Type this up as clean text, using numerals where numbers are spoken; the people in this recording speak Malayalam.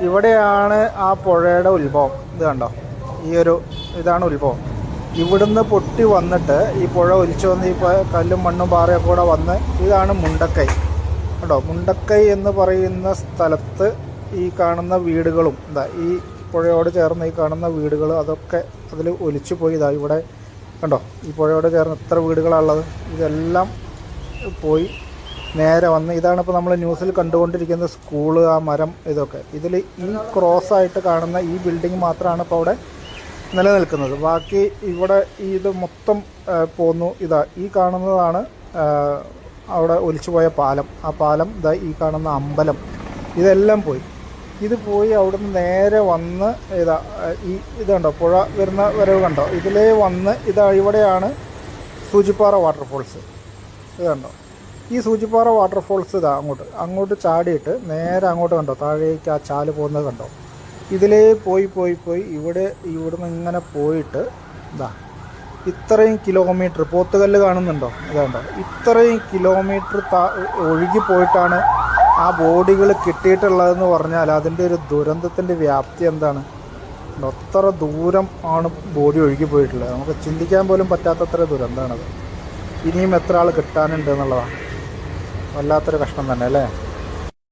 ഇവിടെയാണ് ആ പുഴയുടെ ഉത്ഭവം. ഇത് കണ്ടോ, ഇതാണ് ഉത്ഭവം. ഇവിടുന്ന് പൊട്ടി വന്നിട്ട് ഈ പുഴ ഒലിച്ചു വന്ന് ഈ കല്ലും മണ്ണും പാറയൊക്കെ കൂടെ വന്ന് ഇതാണ് മുണ്ടക്കൈ. കേട്ടോ, മുണ്ടക്കൈ എന്ന് പറയുന്ന സ്ഥലത്ത് ഈ കാണുന്ന വീടുകളും ഈ പുഴയോട് ചേർന്ന് ഈ കാണുന്ന വീടുകൾ അതൊക്കെ അതിൽ ഒലിച്ചു പോയി. ഇവിടെ കണ്ടോ, ഈ പുഴയോട് ചേർന്ന് എത്ര വീടുകളാണുള്ളത്. ഇതെല്ലാം പോയി നേരെ വന്ന് ഇതാണിപ്പോൾ നമ്മൾ ന്യൂസിൽ കണ്ടുകൊണ്ടിരിക്കുന്ന സ്കൂള്, ആ മരം, ഇതൊക്കെ. ഇതിൽ ഈ ക്രോസായിട്ട് കാണുന്ന ഈ ബിൽഡിംഗ് മാത്രമാണ് ഇപ്പോൾ അവിടെ നിലനിൽക്കുന്നത്. ബാക്കി ഇവിടെ ഇത് മൊത്തം പോന്നു. ഈ കാണുന്നതാണ് അവിടെ ഒലിച്ചുപോയ പാലം. ആ പാലം, ഈ കാണുന്ന അമ്പലം, ഇതെല്ലാം പോയി. ഇത് പോയി അവിടുന്ന് നേരെ വന്ന് ഇതുണ്ടോ പുഴ വരുന്ന വരവ് കണ്ടോ, ഇതിലേ വന്ന് ഇവിടെയാണ് സൂചിപ്പാറ വാട്ടർഫോൾസ്. ഇതുണ്ടോ, ഈ സൂചിപ്പാറ വാട്ടർഫോൾസ് അങ്ങോട്ട് ചാടിയിട്ട് നേരെ അങ്ങോട്ട് കണ്ടോ, താഴേക്ക് ആ ചാല് പോകുന്നത് കണ്ടോ. ഇതിലേ പോയി ഇവിടുന്ന് ഇങ്ങനെ പോയിട്ട് ഇത്രയും കിലോമീറ്റർ പോത്തുകല്ല് കാണുന്നുണ്ടോ, ഇതുണ്ടോ, ഇത്രയും കിലോമീറ്റർ ഒഴുകി പോയിട്ടാണ് ആ ബോഡികൾ കിട്ടിയിട്ടുള്ളതെന്ന് പറഞ്ഞാൽ അതിൻ്റെ ഒരു ദുരന്തത്തിൻ്റെ വ്യാപ്തി എന്താണ്. അത്ര ദൂരം ആണ് ബോഡി ഒഴുകി പോയിട്ടുള്ളത്. നമുക്ക് ചിന്തിക്കാൻ പോലും പറ്റാത്തത്ര ദുരന്തമാണത്. ഇനിയും എത്ര ആൾ കിട്ടാനുണ്ട് എന്നുള്ളതാണ്. വല്ലാത്തൊരു കഷ്ടം തന്നെ അല്ലേ.